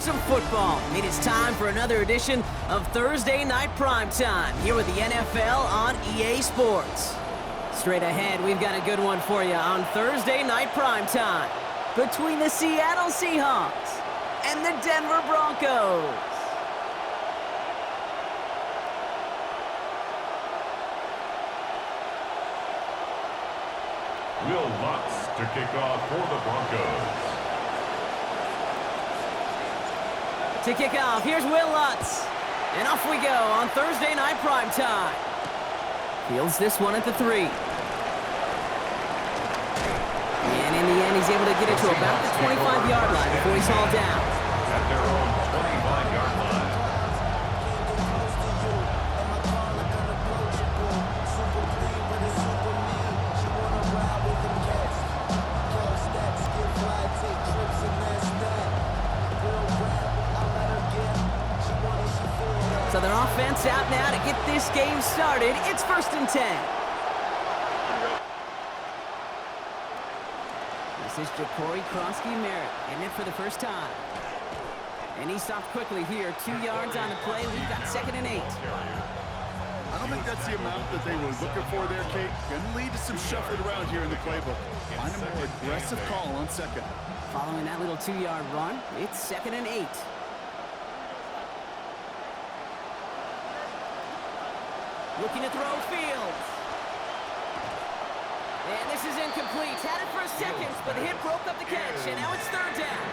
Some football. It is time for another edition of Thursday Night Primetime here with the NFL on EA Sports. Straight ahead, we've got a good one for you on Thursday Night Primetime between the Seattle Seahawks and the Denver Broncos. Will Lutz to kick off for the Broncos. To kick off, here's Will Lutz. And off we go on Thursday Night Primetime. Fields this one at the 3. And in the end, he's able to get it to about the 25-yard line before he's hauled down. At their own 25-yard line. So their offense out now to get this game started. It's 1st and 10. This is Ja'Cory Krosky-Merritt getting it for the first time. And he stopped quickly here. 2 yards on the play. We've got 2nd and 8. I don't think that's the amount that they were looking for there, Kate. Going to lead to some shuffling around here in the playbook. Find a more aggressive call on 2nd. Following that little 2-yard run, it's 2nd and 8. Looking to throw Fields. And this is incomplete. Had it for a second, but the hit broke up the catch, and now it's 3rd down.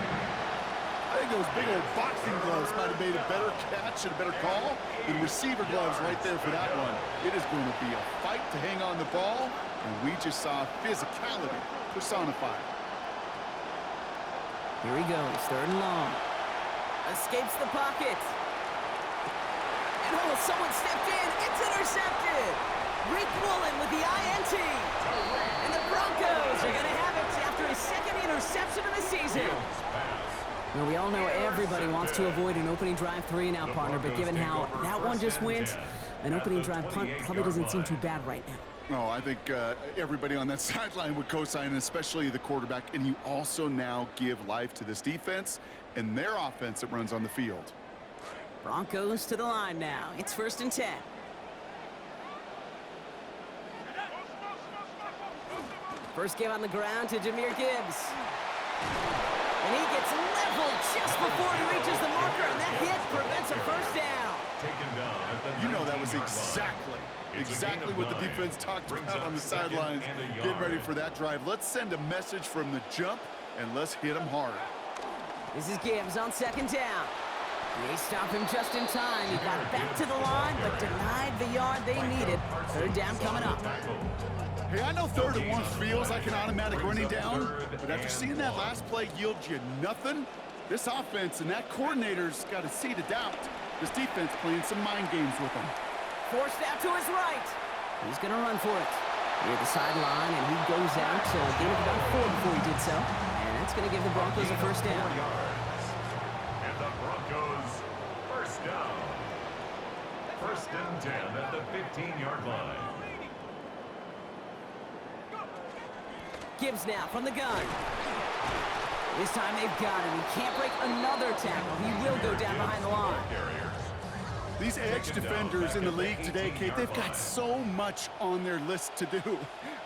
I think those big old boxing gloves might have made a better catch and a better call than receiver gloves right there for that one. It is going to be a fight to hang on the ball, and we just saw physicality personified. Here he goes, 3rd and long. Escapes the pocket. And oh, someone stepped in. It's intercepted. Rick Woolen with the INT. And the Broncos are going to have it after his 2nd interception of the season. Well, we all know everybody wants to avoid an opening drive 3 now, partner, but given how that one just went, an opening drive punt probably doesn't seem too bad right now. No, I think everybody on that sideline would co-sign, especially the quarterback. And you also now give life to this defense and their offense that runs on the field. Broncos to the line now. It's 1st and 10. First game on the ground to Jahmyr Gibbs. And he gets leveled just before he reaches the marker, and that hit prevents a 1st down. You know that was exactly what the defense talked about on the sidelines, getting ready for that drive. Let's send a message from the jump, and let's hit them hard. This is Gibbs on 2nd down. They stop him just in time. He got back to the line, but denied the yard they needed. 3rd down coming up. Hey, I know 3rd and 1 feels like an automatic running down, but after seeing that last play yield you nothing, this offense and that coordinator's got a seed of doubt. This defense playing some mind games with him. Forced out to his right. He's going to run for it. Near the sideline, and he goes out. Gain of about 4 before he did so. And that's going to give the Broncos a 1st down. And the Broncos, 1st down. 1st and 10 at the 15-yard line. Gibbs now from the gun. This time they've got him. He can't break another tackle. He will go down behind the line. These edge defenders in the league today, Kate, they've got so much on their list to do.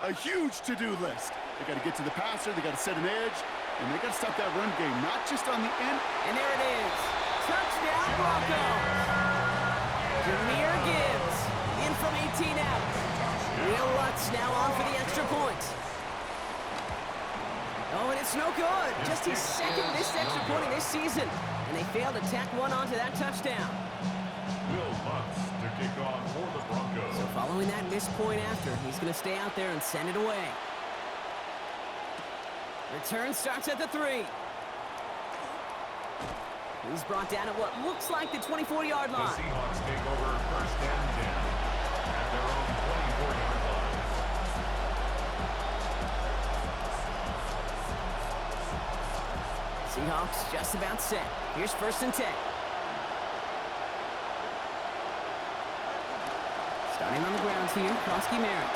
A huge to-do list. They got to get to the passer, they got to set an edge, and they got to stop that run game, not just on the end. And there it is. Touchdown Broncos. Jahmyr Gibbs in from 18 out. Will Lutz now on for the extra point. Oh, and it's no good. Just his 2nd missed extra point of this season. And they failed to tack one onto that touchdown. Will Lutz to kick off for the Broncos. So following that missed point after, he's going to stay out there and send it away. Return starts at the 3. He's brought down at what looks like the 24-yard line. The Seahawks take over 1st and 10 at their own 24-yard line. Seahawks just about set. Here's 1st and 10. Starting on the ground here, Krosky-Merritt.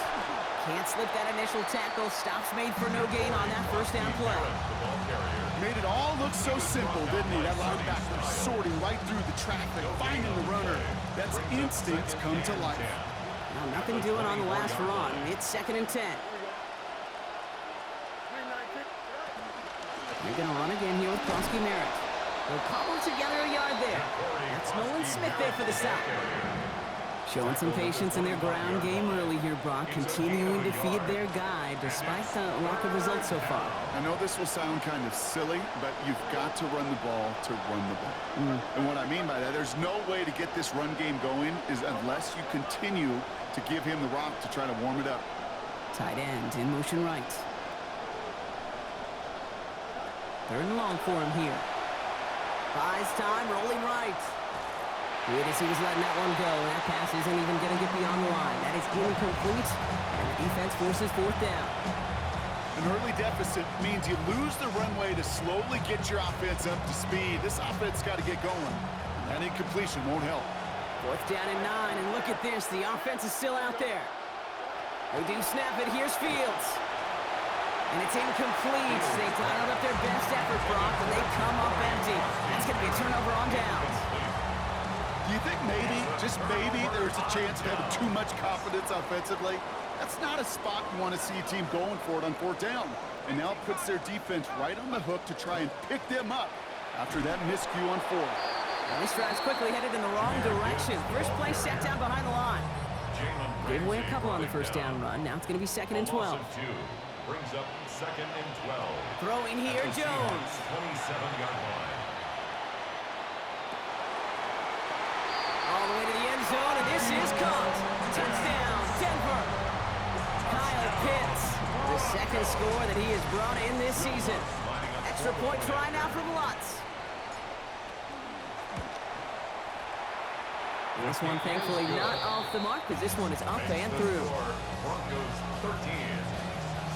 Can't slip that initial tackle. Stops made for no gain on that first down play. Made it all look so simple, didn't he? That linebacker sorting right through the traffic, finding the runner. That's instinct come to life. Well, nothing doing on the last run. It's 2nd and 10. They're going to run again here with Krosky Merritt. They'll cobble together a yard there. That's Nolan Smith there for the stop. Showing some patience in their ground game early here, Brock. Continuing to feed their guy despite the lack of results so far. I know this will sound kind of silly, but you've got to run the ball to run the ball. And what I mean by that, there's no way to get this run game going is unless you continue to give him the rock to try to warm it up. Tight end in motion right. 3rd and long for him here. Buys time, rolling right. Good as he was letting that one go. That pass isn't even going to get beyond the line. That is incomplete, and the defense forces 4th down. An early deficit means you lose the runway to slowly get your offense up to speed. This offense got to get going. That incompletion won't help. 4th down and 9, and look at this. The offense is still out there. They do snap it. Here's Fields. And it's incomplete. They dialed up their best effort, Brock, and they come up empty. That's going to be a turnover on downs. Do you think maybe, just maybe, there's a chance of having too much confidence offensively? That's not a spot you want to see a team going for it on 4th down. And now it puts their defense right on the hook to try and pick them up after that miscue on 4th. Well, this drive's quickly headed in the wrong direction. First play set down behind the line. Gave away a couple on the first down run. Now it's going to be 2nd and 12. Brings up 2nd and 12. Throwing here, Jones. 27-yard line. All the way to the end zone, and this is caught. Touchdown, Denver. Kyle Pitts, the 2nd score that he has brought in this season. Extra point try now from Lutz. This one, thankfully, not off the mark, because this one is up and through. Broncos 13,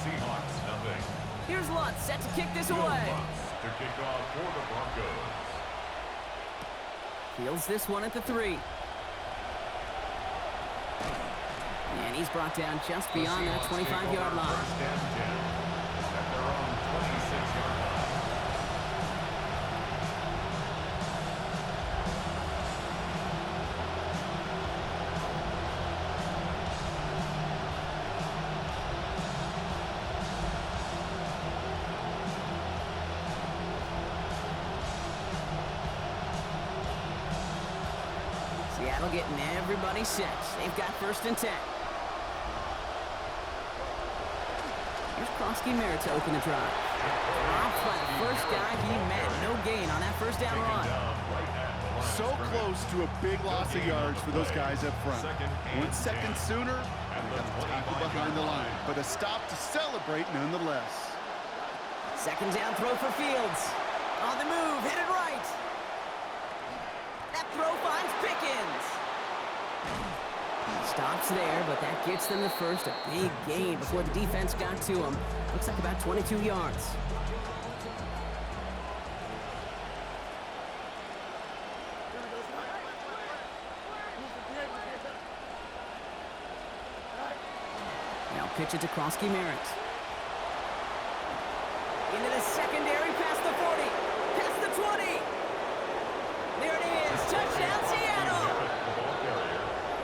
Seahawks nothing. Here's Lutz, set to kick this away. To kick off for the Broncos. Fields this one at the 3. And he's brought down just beyond that 25-yard line. First and 10 at their own 26-yard line. Seattle getting everybody set. They've got 1st and 10. Here's Krosky Merritt to open the drive. Dropped by the first guy he met. No gain on that first down run. So close to a big loss of yards for those guys up front. 1 second sooner, and they got a tackle behind the line. But a stop to celebrate nonetheless. 2nd down throw for Fields. On the move, headed right. That throw finds Pickens. Stops there, but that gets them the first. A big gain before the defense got to him. Looks like about 22 yards. Now pitch it to Krosky Merritt. Into the secondary, past the 40, past the 20. There it is, touchdown Seattle!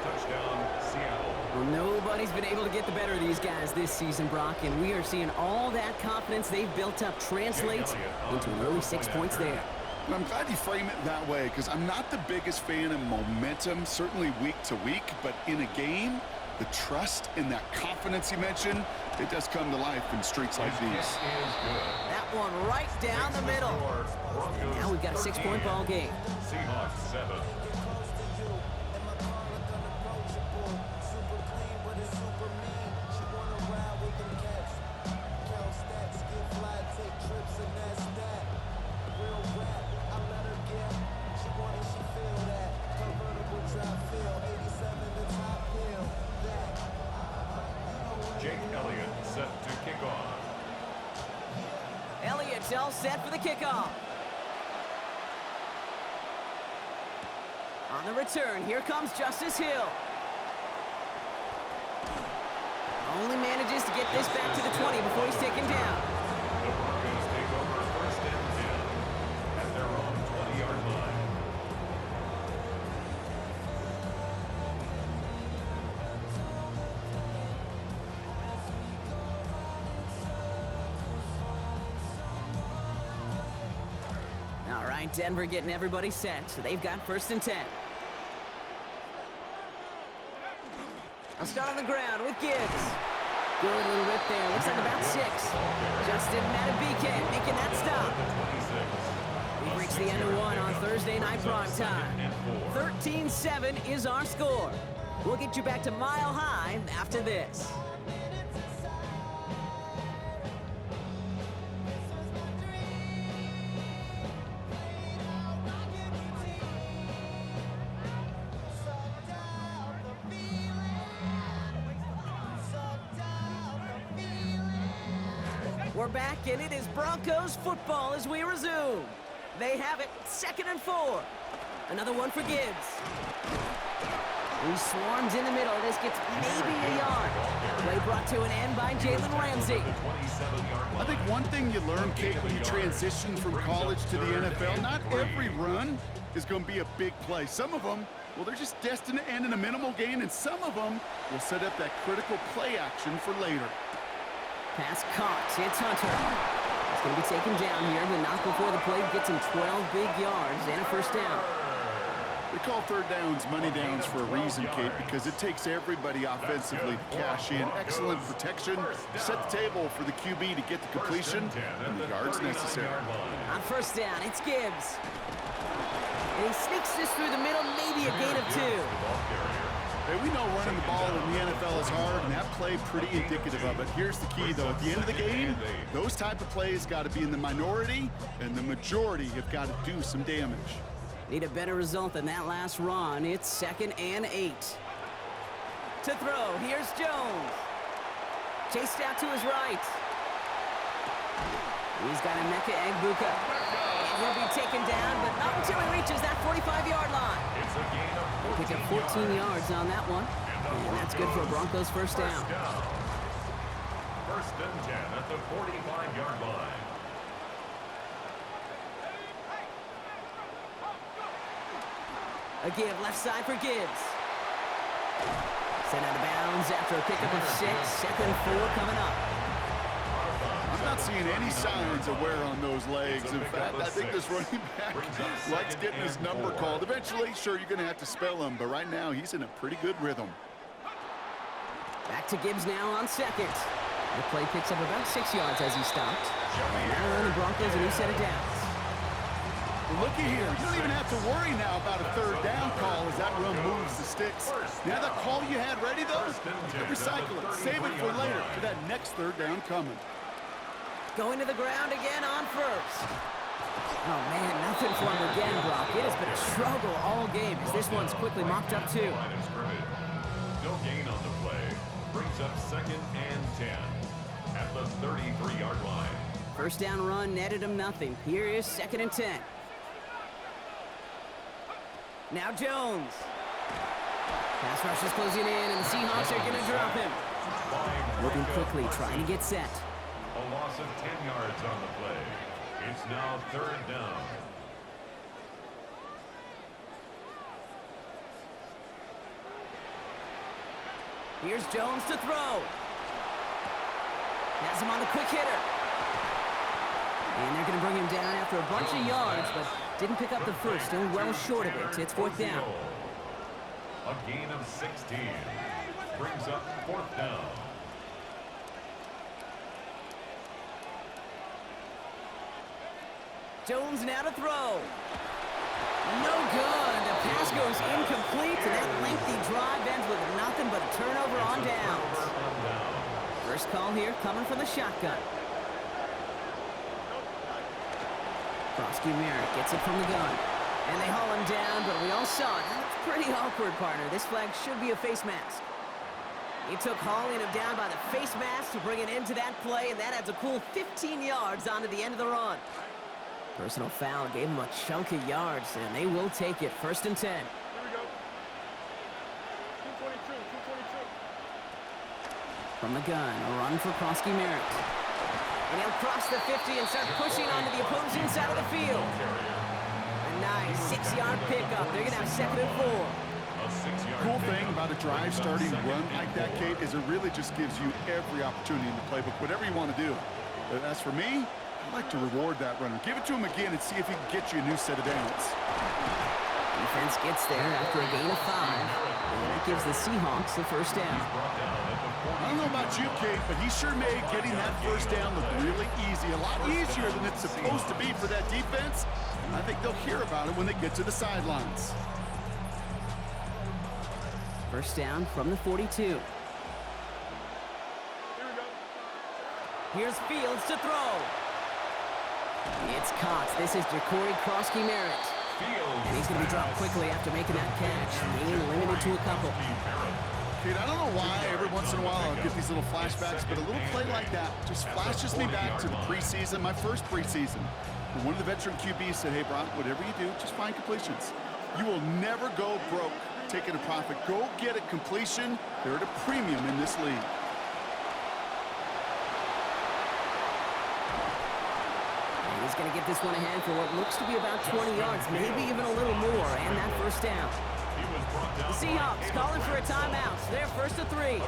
Touchdown Seattle. Well, nobody's been able to get the better of these guys this season, Brock, and we are seeing all that confidence they've built up translate into an early 6 points there. And I'm glad you frame it that way, because I'm not the biggest fan of momentum, certainly week to week, but in a game, the trust and that confidence you mentioned, it does come to life in streaks like these. That one right down the middle. And now we've got a 6-point ball game. Seahawks 7. Jake Elliott set to kick off. Elliott's all set for the kickoff. On the return, here comes Justice Hill. Only manages to get this back to the 20 before he's taken down. The Broncos take over first and 10 at their own 20-yard line. All right, Denver getting everybody set, so they've got first and 10. I'll start on the ground with Gibbs. Good little rip there. Looks like about 6. Justin Matabike making that stop. We've reached the end of one on Thursday night prime time. 13-7 is our score. We'll get you back to Mile High after this. We're back, and it is Broncos football as we resume. They have it, 2nd and 4. Another one for Gibbs. He swarms in the middle. This gets maybe a yard. Play brought to an end by Jalen Ramsey. I think one thing you learn, Kate, when you transition from college to the NFL, not every run is going to be a big play. Some of them, well, they're just destined to end in a minimal gain, and some of them will set up that critical play action for later. Pass caught. It's Hunter. He's going to be taken down here. The knock before the play gets him 12 big yards and a first down. We call third downs money downs for a reason, Kate, because it takes everybody offensively to cash in. Excellent protection, set the table for the QB to get the completion and the yards necessary. On first down, it's Gibbs. And he sneaks this through the middle, maybe a gain of 2. Hey, we know running the ball in the NFL is hard, and that play pretty indicative of it. Here's the key, though. At the end of the game, those type of plays got to be in the minority, and the majority have got to do some damage. Need a better result than that last run. It's 2nd and 8. To throw, here's Jones. Chased out to his right. He's got Emeka Egbuka. And he'll be taken down, but not until he reaches that 45-yard line. He'll pick up 14 yards on that one. And that's good for a Broncos first down. First and 10 at the 45-yard line. A give left side for Gibbs. Sent out of bounds after a pickup of 6. 2nd and 4 coming up. I'm not seeing any signs of wear on those legs. In fact, I think this running back likes getting his number called. Eventually, sure, you're going to have to spell him, but right now he's in a pretty good rhythm. Back to Gibbs now on 2nd. The play picks up about 6 yards as he stopped. And now we're in the Broncos a new set of downs. Looky here, you don't even have to worry now about a third down call as that run moves the sticks. Now that call you had ready, though, recycle it, save it for later, for that next third down coming. Going to the ground again on first. Oh, man, nothing for him again, Brock. It has been a struggle all game as this one's quickly mopped up, too. No gain on the play. Brings up 2nd and 10 at the 33-yard line. First down run netted him nothing. Here is 2nd and 10. Now Jones. Pass rush is closing in, and the Seahawks are going to drop him. Looking quickly, trying to get set. A loss of 10 yards on the play. It's now 3rd down. Here's Jones to throw. Has him on the quick hitter. And they're going to bring him down after a bunch of yards, but didn't pick up the first. Still well short of it. It's 4th down. A gain of 16. Brings up 4th down. Jones now to throw. No good. The pass goes incomplete, and that lengthy drive ends with nothing but a turnover on downs. First call here coming from the shotgun. Krosky Merrick gets it from the gun. And they haul him down, but we all saw it. That's pretty awkward, partner. This flag should be a face mask. He took hauling him down by the face mask to bring it into that play, and that adds a cool 15 yards onto the end of the run. Personal foul gave him a chunk of yards, and they will take it. 1st and 10. Here we go. 222, 222. From the gun, a run for Krosky Merritt. And he'll cross the 50 and start pushing onto the opposing side of the field. A nice 6-yard pickup. They're going to have 2nd and 4. Cool thing about a drive starting run like that, Kate, is it really just gives you every opportunity in the playbook, whatever you want to do. As for me, I like to reward that runner. Give it to him again and see if he can get you a new set of downs. Defense gets there after a gain of 5. And that gives the Seahawks the first down. I don't know about you, Kate, but he sure made getting that first down look really easy. A lot easier than it's supposed to be for that defense. And I think they'll hear about it when they get to the sidelines. First down from the 42. Here's Fields to throw. It's caught. This is Jacory Krosky Merritt. And he's going to be dropped quickly after making that catch, being limited to a couple. Kate, I don't know why every once in a while I'll get these little flashbacks, but a little play like that just flashes me back to the preseason, my first preseason. And one of the veteran QBs said, hey, Brock, whatever you do, just find completions. You will never go broke taking a profit. Go get a completion. They're at a premium in this league. He's going to get this one ahead for what looks to be about 20 yards, maybe even a little more, and that first down. The Seahawks calling for a timeout. They're 1st and 3.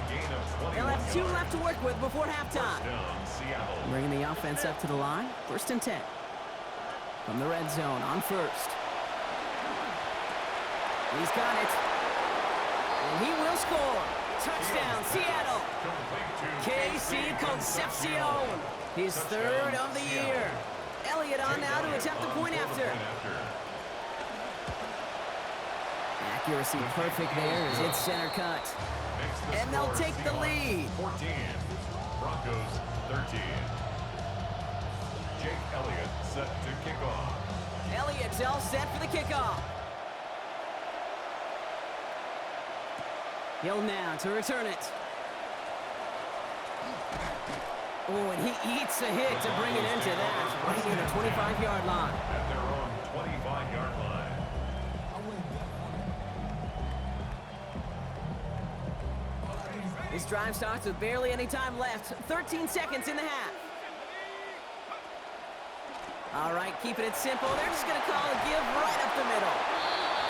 They'll have 2 left to work with before halftime. Bringing the offense up to the line, 1st and 10. From the red zone on 1st. He's got it. And he will score. Touchdown, Seattle. KC Concepcion, his 3rd of the year. Elliott on now to attempt the point after. Accuracy perfect there as it's center cut. And they'll take the lead. 14. Broncos 13. Jake Elliott set to kick off. Elliott's all set for the kickoff. Hill now to return it. Oh, and he eats a hit to bring it into that, right near the 25-yard line. At their own 25-yard line. This drive starts with barely any time left. 13 seconds in the half. All right, keeping it simple. They're just going to call a give right up the middle.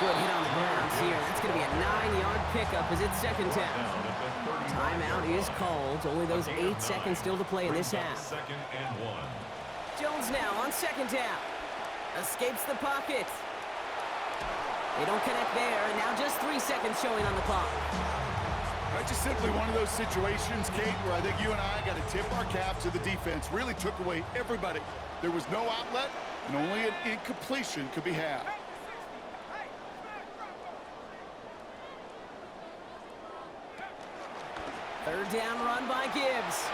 Good hit on the ground here. That's going to be a 9-yard pickup as it's 2nd down. Timeout is called. Only those 8 seconds still to play in this half. 2nd and 1. Jones now on 2nd down. Escapes the pocket. They don't connect there, and now just 3 seconds showing on the clock. Just simply one of those situations, Kate, where I think you and I got to tip our cap to the defense. Really took away everybody. There was no outlet, and only an incompletion could be had. Third down run by Gibbs.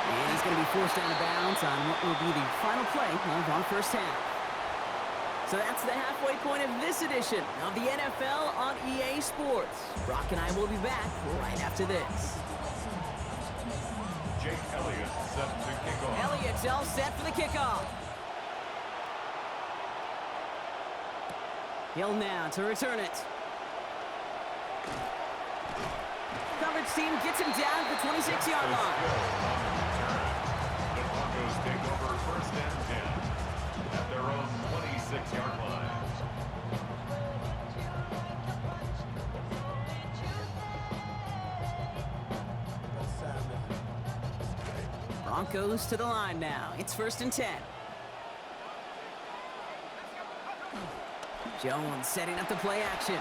And he's going to be forced out of bounds on what will be the final play of our first half. So that's the halfway point of this edition of the NFL on EA Sports. Brock and I will be back right after this. Jake Elliott set to kick off. Elliott's all set for the kickoff. Hill now to return it. Coverage team gets him down at the 26-yard line. The Broncos take over 1st and 10 at their own 26-yard line. Broncos to the line now. It's 1st and 10. Jones setting up the play action.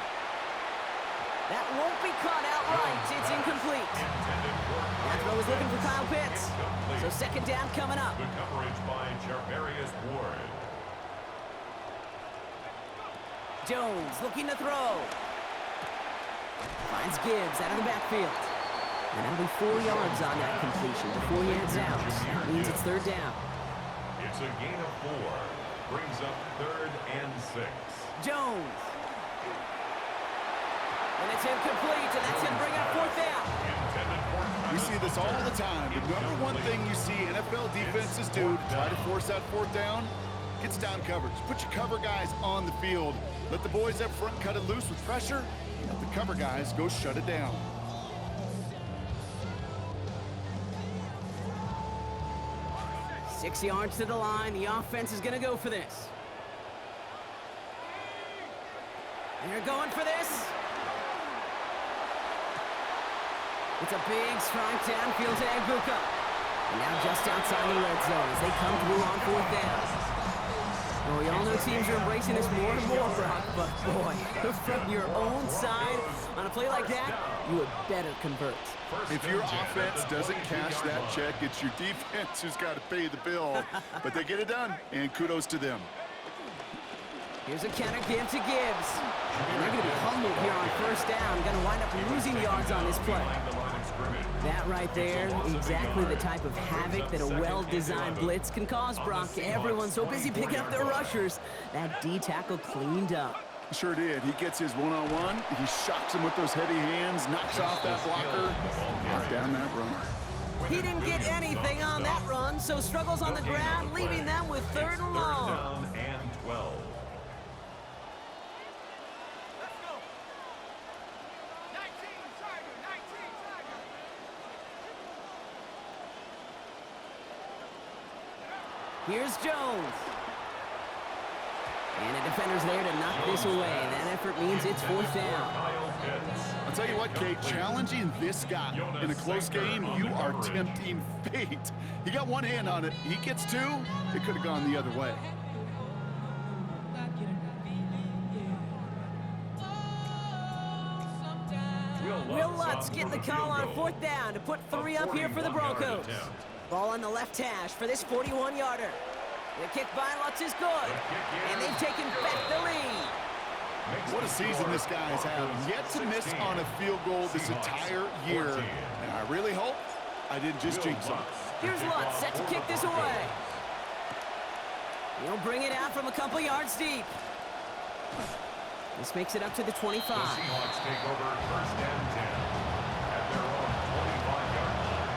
That won't be caught outright. It's incomplete. That throw is looking for Kyle Pitts. So 2nd down coming up. Good coverage by Charvarius Ward. Jones looking to throw. Finds Gibbs out of the backfield. And that'll be 4 yards on that completion before he heads out. That means it's 3rd down. It's a gain of 4. Brings up 3rd and 6. Jones. And it's incomplete, and that's going to bring up 4th down. We see this all the time. The number one thing you see NFL defenses do to try to force that 4th down, gets down coverage. Put your cover guys on the field. Let the boys up front cut it loose with pressure. Let the cover guys go shut it down. 6 yards to the line. The offense is going to go for this. And they're going for this. It's a big strike downfield to Ebuka. And now just outside the red zone as they come through on 4th down. Well, we all know teams are embracing this more and more, Brock, but boy, from your own side, on a play like that, you would better convert. If your offense doesn't cash that check, it's your defense who's got to pay the bill. But they get it done, and kudos to them. Here's a counter give to Gibbs. And they're going to be humbled here on 1st down. Going to wind up losing yards on this play. That right there, exactly the type of havoc that a well-designed blitz can cause, Brock. Everyone's so busy picking up their rushers. That D tackle cleaned up. Sure did. He gets his one-on-one. He shocks him with those heavy hands, knocks off that blocker, knocked down that runner. He didn't get anything on that run, so struggles on the ground, leaving them with 3rd and long. Down and 12. Here's Jones. And a defender's there to knock this away. That effort means it's 4th down. I'll tell you what, Kate, challenging this guy in a close game, you are tempting fate. He got one hand on it. He gets 2. It could have gone the other way. Will Lutz getting the call on 4th down to put 3 up here for the Broncos. Ball on the left hash for this 41-yarder. The kick by Lutz is good, and they've taken back the lead. What a season this guy has had. Yet to miss on a field goal this entire year. And I really hope I didn't just jinx him. Here's Lutz set to kick this away. He'll bring it out from a couple yards deep. This makes it up to the 25. The Seahawks take over 1st and 10 at their own 25-yard line.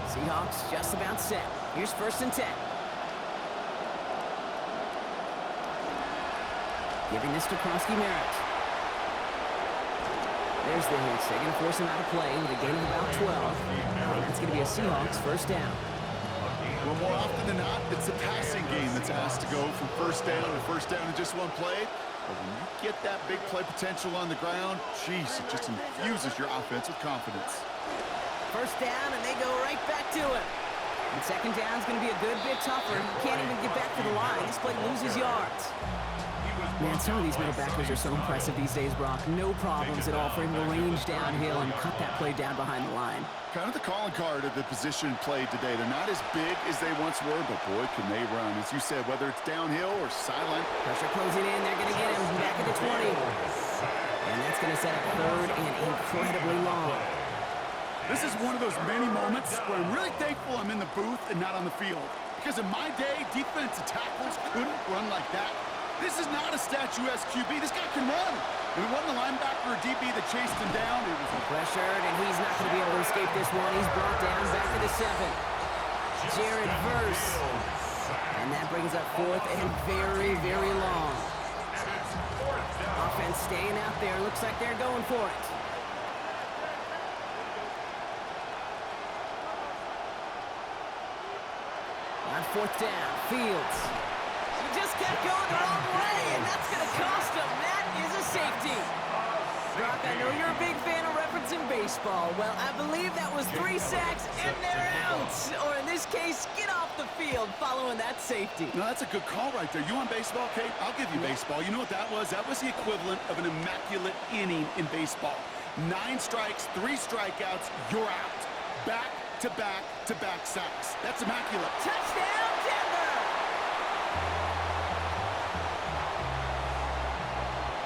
Seahawks just about set. Here's 1st and 10. Giving this to Krosky-Merritt. There's the hits. They're going to force him out of play with a gain of about 12. And that's going to be a Seahawks 1st down. Well, more often than not, it's the passing game that's asked to go from 1st down to 1st down in just one play. But when you get that big play potential on the ground, geez, it just infuses your offense with confidence. 1st down, and they go right back to it. And 2nd down is going to be a good bit tougher. He can't even get back to the line. This play loses yards. Man, some of these middle backers are so impressive these days, Brock. No problems at all for him to range downhill and cut that play down behind the line. Kind of the calling card of the position played today. They're not as big as they once were, but boy, can they run. As you said, whether it's downhill or silent. Pressure closing in. They're going to get him back at the 20. And that's going to set up 3rd and incredibly long. This is one of those many moments where I'm really thankful I'm in the booth and not on the field. Because in my day, defensive tackles couldn't run like that. This is not a statuesque QB. This guy can run. And it wasn't a linebacker or DB that chased him down. It was pressured, and he's not going to be able to escape this one. He's brought down back to the 7. Jared Verse. And that brings up 4th and very, very long. Offense staying out there. Looks like they're going for it. On 4th down, Fields. He just kept going the wrong way, and that's going to cost him. That is a safety. Brock, I know you're a big fan of referencing baseball. Well, I believe that was 3 sacks, and they're out. Or in this case, get off the field following that safety. No, that's a good call right there. You want baseball, Kate? I'll give you baseball. You know what that was? That was the equivalent of an immaculate inning in baseball. 9 strikes, 3 strikeouts, you're out. Back-to-back-to-back sacks. That's immaculate. Touchdown, Denver!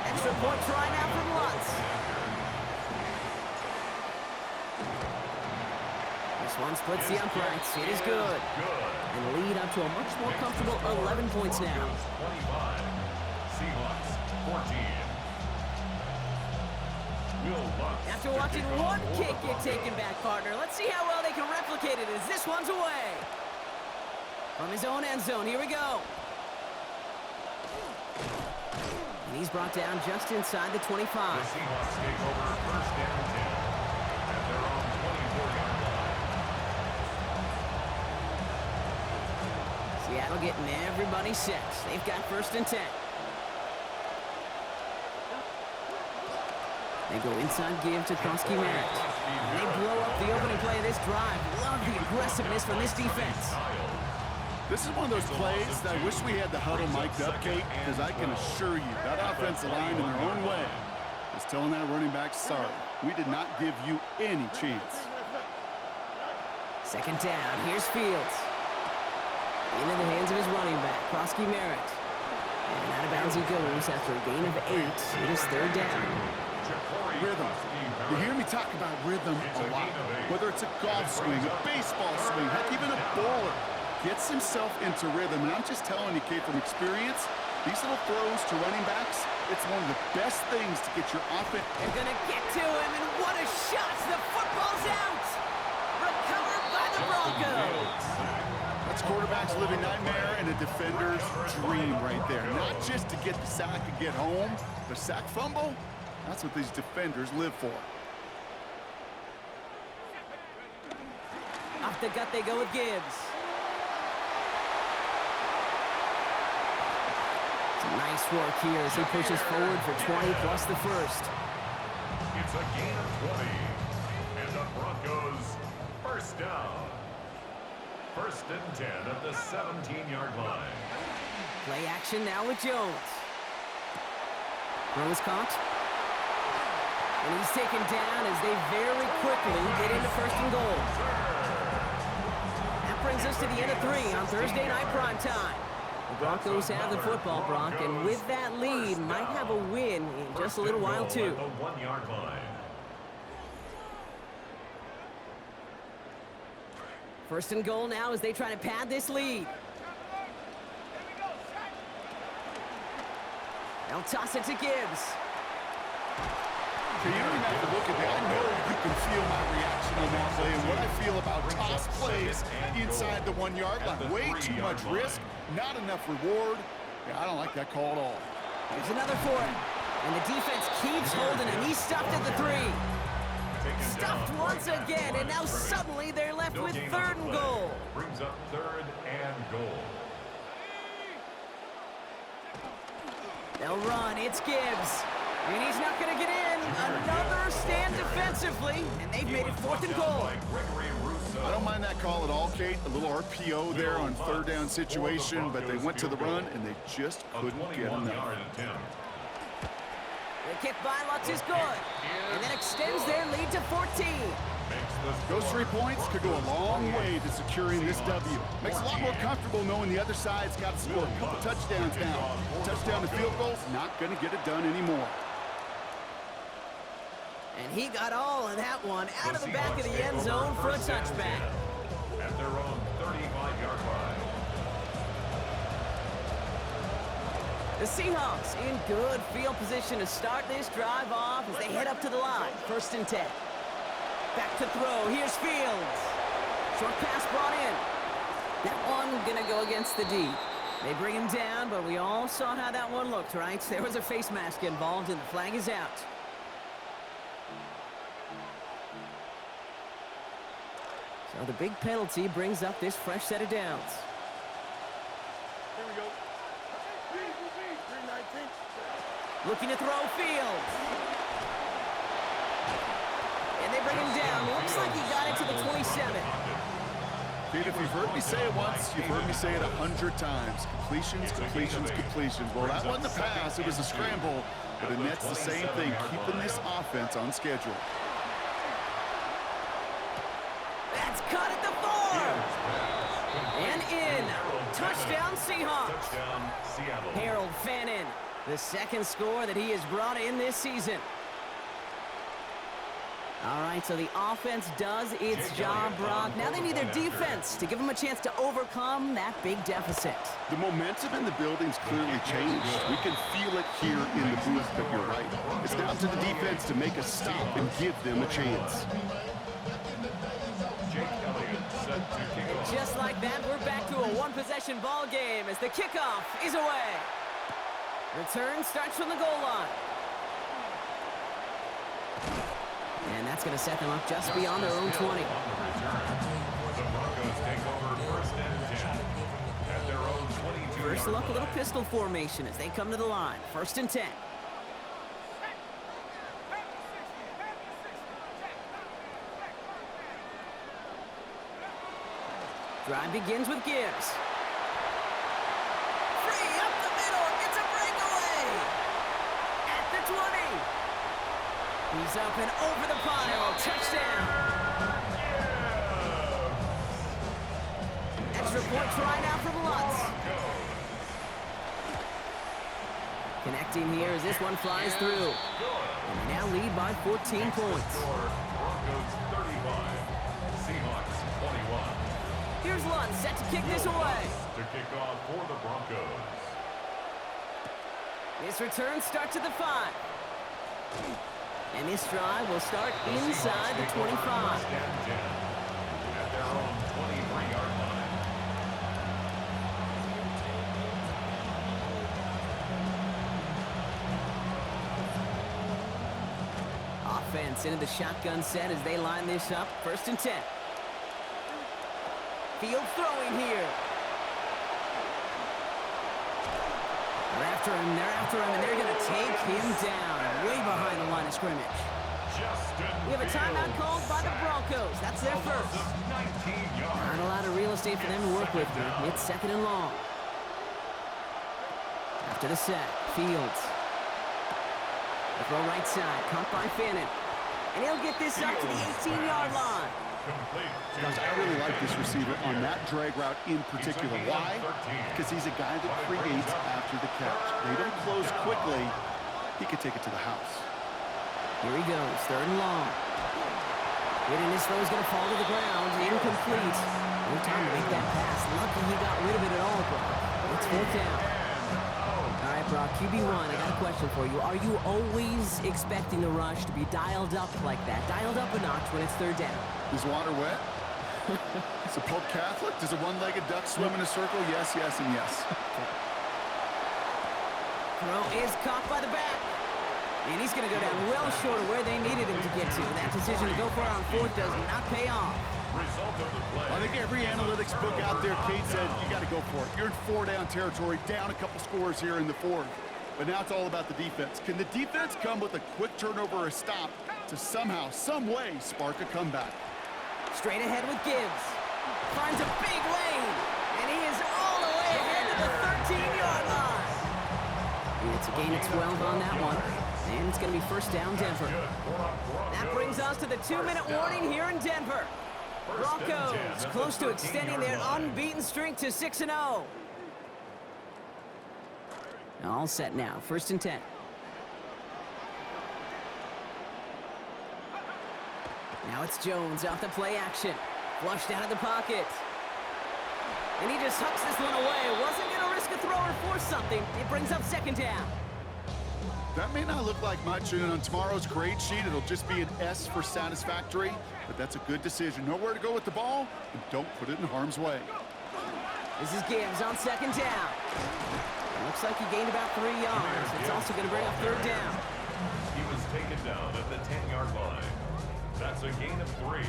Extra point try now from Lutz. This one splits the uprights. It is good. And lead up to a much more comfortable 11 points now. 25. Seahawks 14. After watching one kick get taken back, partner, let's see how well they can replicate it as this one's away. From his own end zone, here we go. And he's brought down just inside the 25. The Seahawks take over first and 10 at their own 24-yard line. Seattle getting everybody set. They've got first and 10. They go inside give to Krosky Merritt. And they blow up the opening play of this drive. Love the aggressiveness from this defense. This is one of those plays that I wish we had the huddle mic'd up, Kate, because I can assure you that offensive line in their own way is telling that running back, sorry, we did not give you any chance. Second down. Here's Fields. Into the hands of his running back, Krosky Merritt. And out of bounds he goes after a gain of 8. It is third down. Rhythm. You hear me talk about rhythm a lot. Whether it's a golf swing, a baseball swing, heck, even a bowler gets himself into rhythm. And I'm just telling you, Kate, from experience, these little throws to running backs, it's one of the best things to get your offense. They're going to get to him, and what a shot! The football's out! Recovered by the Broncos! That's quarterback's living nightmare and a defender's dream right there. Not just to get the sack and get home, the sack fumble, that's what these defenders live for. Off the gut they go with Gibbs. Some nice work here as he pushes forward for 20 plus the first. It's a gain of 20. And the Broncos first down. First and 10 at the 17-yard line. Play action now with Jones. Rose caught. And he's taken down as they very quickly get into first and goal. That brings us to the end of 3 on Thursday night prime time. The Broncos have the football, Brock, and with that lead, might have a win in just a little while, too. The 1-yard line. First and goal now as they try to pad this lead. They'll toss it to Gibbs. You don't even have to look at that. I know you can feel my reaction on that play and what I feel about toss plays inside the 1-yard line. Way too much risk, not enough reward. Yeah, I don't like that call at all. Here's another for him. And the defense keeps holding him. He's stuffed at the 3. Stuffed once again, and now suddenly they're left with third and goal. Brings up third and goal. They'll run. It's Gibbs. And he's not going to get in. Another stand defensively, and they've made it fourth and goal. I don't mind that call at all, Kate. A little RPO there on third down situation, but they went to the run, and they just couldn't get enough. The kick by Lutz is good, and that extends their lead to 14. Those 3 points could go a long way to securing this W. Makes it a lot more comfortable knowing the other side's got to score a couple touchdowns now. Touchdown to field goals, not going to get it done anymore. And he got all of that one out of the back of the end zone for a touchback. At their own 35-yard line. The Seahawks in good field position to start this drive off as they head up to the line. First and 10. Back to throw. Here's Fields. Short pass brought in. That one going to go against the D. They bring him down, but we all saw how that one looked, right? There was a face mask involved, and the flag is out. So the big penalty brings up this fresh set of downs. Here we go. Looking to throw Fields. And they bring him down. Looks like he got it to the 27. Kate, if you've heard me say it once, you've heard me say it 100 times. Completions, completions, completions. Well, that wasn't a pass. It was a scramble. But it nets the same thing, keeping this offense on schedule. That's cut at the 4. And in. Touchdown, Seahawks. Harold Fannin, the second score that he has brought in this season. All right, so the offense does its job, Brock. Now they need their defense to give them a chance to overcome that big deficit. The momentum in the building's clearly changed. We can feel it here in the booth, but you're right. It's down to the defense to make a stop and give them a chance. And just like that, we're back to a one-possession ball game as the kickoff is away. Return starts from the goal line. And that's going to set them up just beyond their own 20. On the return, the Broncos take over first and 10 at their own 22-yard First look, a little line. pistol formation as they come to the line. First and 10. Drive begins with Gibbs. Free up the middle. It's a breakaway. At the 20. He's up and over the pile. Touchdown. Extra point try now from Lutz. Connecting here as this one flies through. And they now lead by 14 points. Broncos 35, Seahawks 21. Here's Lutz set to kick this away. To kick off for the Broncos. This return starts at the 5. And this drive will start inside the 25. First and 10 at their own 23-yard line. Offense into the shotgun set as they line this up. First and 10. Field throwing here. They're after him, and they're going to take him down way behind the line of scrimmage. We have a timeout called by the Broncos. That's their first. 19 yards. Not a lot of real estate for them to work with here. It's second and long. After the set, Fields. The throw right side, caught by Fannin. And he'll get this up to the 18-yard line. Guys, I really like this receiver on that drag route in particular. Why? Because he's a guy that creates after the catch. They don't close quickly. He could take it to the house. Here he goes, third and long. Hitting this throw is going to fall to the ground. Incomplete. No time to make that pass. Lucky he got rid of it at all, Brock. It's fourth down. All right, Brock, QB1, I got a question for you. Are you always expecting the rush to be dialed up like that? Dialed up a notch when it's third down? Is water wet? Is it Pope Catholic? Does a one-legged duck swim in a circle? Yes, yes, and yes. Throw is caught by the back. And he's going to go down well short of where they needed him to get to. That decision to go for it on fourth does not pay off. Result of the play. I think every analytics book out there, Kate said, you got to go for it. You're in four-down territory, down a couple scores here in the fourth. But now it's all about the defense. Can the defense come with a quick turnover or a stop to somehow, some way, spark a comeback? Straight ahead with Gibbs. Finds a big lane. And he is all the way ahead to the 13-yard line. And it's a gain of 12 on that one. And it's going to be first down Denver. That brings us to the 2-minute warning here in Denver. Broncos close to extending their unbeaten streak to 6-0. All set now. First and 10. Now it's Jones off the play action. Flushed out of the pocket. And he just hucks this one away. Wasn't going to risk a throw or force something. It brings up second down. That may not look like much, and on tomorrow's grade sheet, it'll just be an S for satisfactory, but that's a good decision. Nowhere to go with the ball, and don't put it in harm's way. This is Gibbs on second down. Looks like he gained about 3 yards. It's also going to bring up third down. He was taken down at the 10-yard line. That's a gain of 3.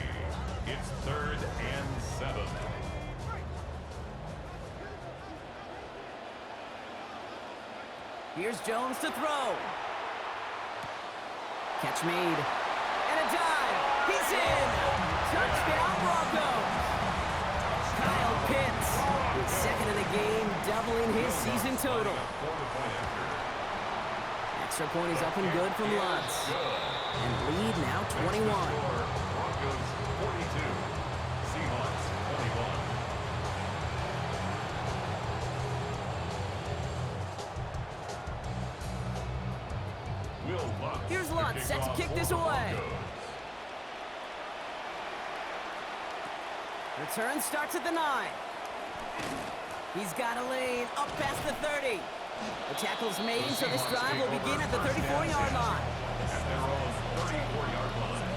It's third and 7. Here's Jones to throw. Catch made. And a dive. He's in. Touchdown Broncos. Kyle Pitts is second in the game, doubling his season total. Extra point is up and good from Lutz. And lead now 21. Broncos 42. Seahawks 21. Here's Lutz set to kick this away. Return starts at the 9. He's got a lane up past the 30. The tackle's made, so this drive will begin at the 34-yard line. At their own 34-yard line.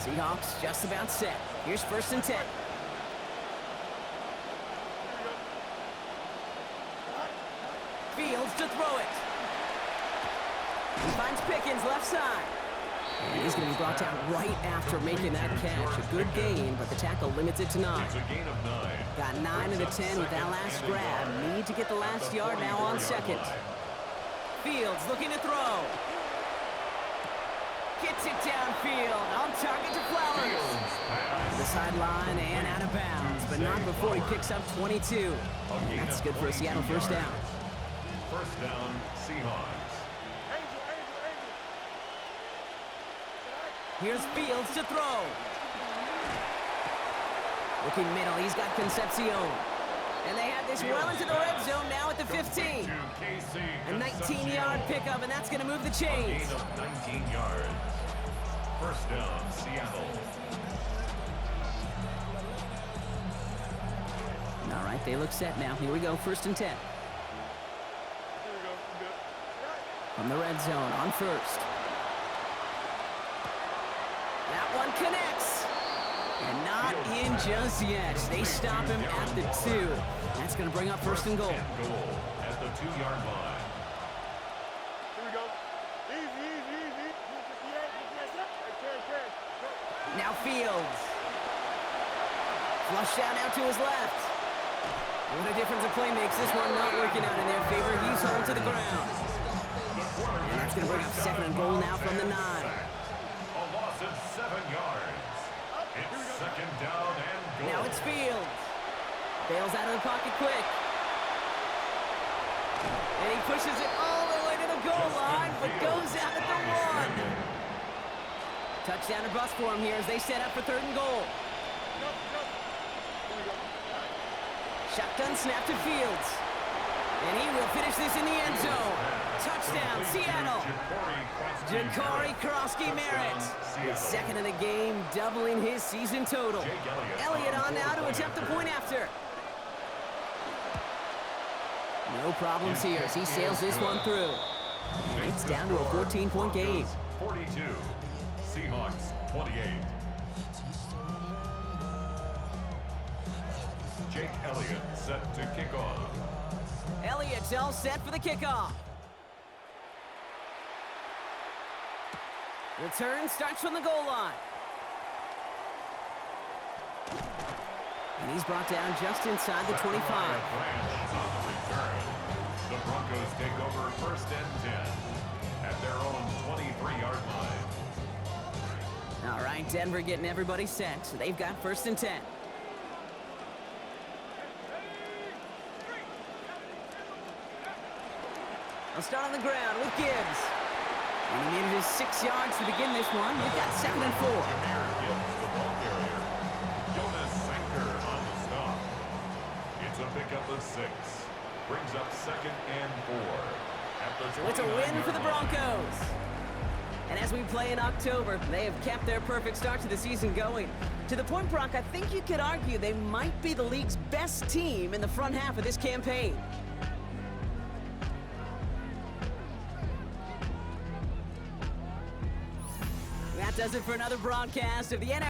Seahawks just about set. Here's first and 10. Fields to throw it. He finds Pickens left side. And he's going to be brought down right after making that catch. A good gain, but the tackle limits it to 9. It's a gain of 9. Got 9 of the 10 with that last grab. Need to get the last yard now on second. Fields looking to throw. Gets it downfield. On target to Flowers. To the sideline and out of bounds, but not before he picks up 22. That's good for a Seattle first down. First down, Seahawks. Here's Fields to throw. Looking middle, he's got Concepcion. And they have this well into the red zone now at the 15. A 19-yard pickup, and that's going to move the chains. Gain of 19 yards. First down, Seattle. All right, they look set now. Here we go, 1st and 10. Here we go. Good. From the red zone on first. That one connects. And not in just yet. They stop him at the 2. That's going to bring up 1st and goal. At the 2-yard line. Here we go. Easy. Now Fields. Flush down out to his left. What a difference a play makes. This one not working out in their favor. He's home to the ground. And that's going to bring up 2nd and goal now from the 9. A loss of 7 yards. It's 2nd down and goal. Now it's Fields. Bails out of the pocket quick. And he pushes it all the way to the goal line, but goes out at the 1. Touchdown or bust for him here as they set up for 3rd and goal. Shotgun snap to Fields. And he will finish this in the end zone. Touchdown, Seattle. Ja'Cory Krosky-Merritt. His 2nd of the game, doubling his season total. Elliott on now to attempt the point after. No problems here as he sails this one through. It's down to a 14-point game. 42. Seahawks 28. Jake Elliott set to kick off. Elliott's all set for the kickoff. Return starts from the goal line. And he's brought down just inside the 25. The Broncos take over 1st and 10 at their own 23-yard line. All right, Denver getting everybody set. So they've got 1st and 10. I'll start on the ground with Gibbs. And he needed his 6 yards to begin this one. We've got 2nd and 4. Gibbs, the ball carrier. Jonas Sanker on the stop. It's a pickup of 6. Brings up 2nd and 4. So it's a win for the Broncos. And as we play in October, they have kept their perfect start to the season going. To the point, Brock, I think you could argue they might be the league's best team in the front half of this campaign. That does it for another broadcast of the NFL.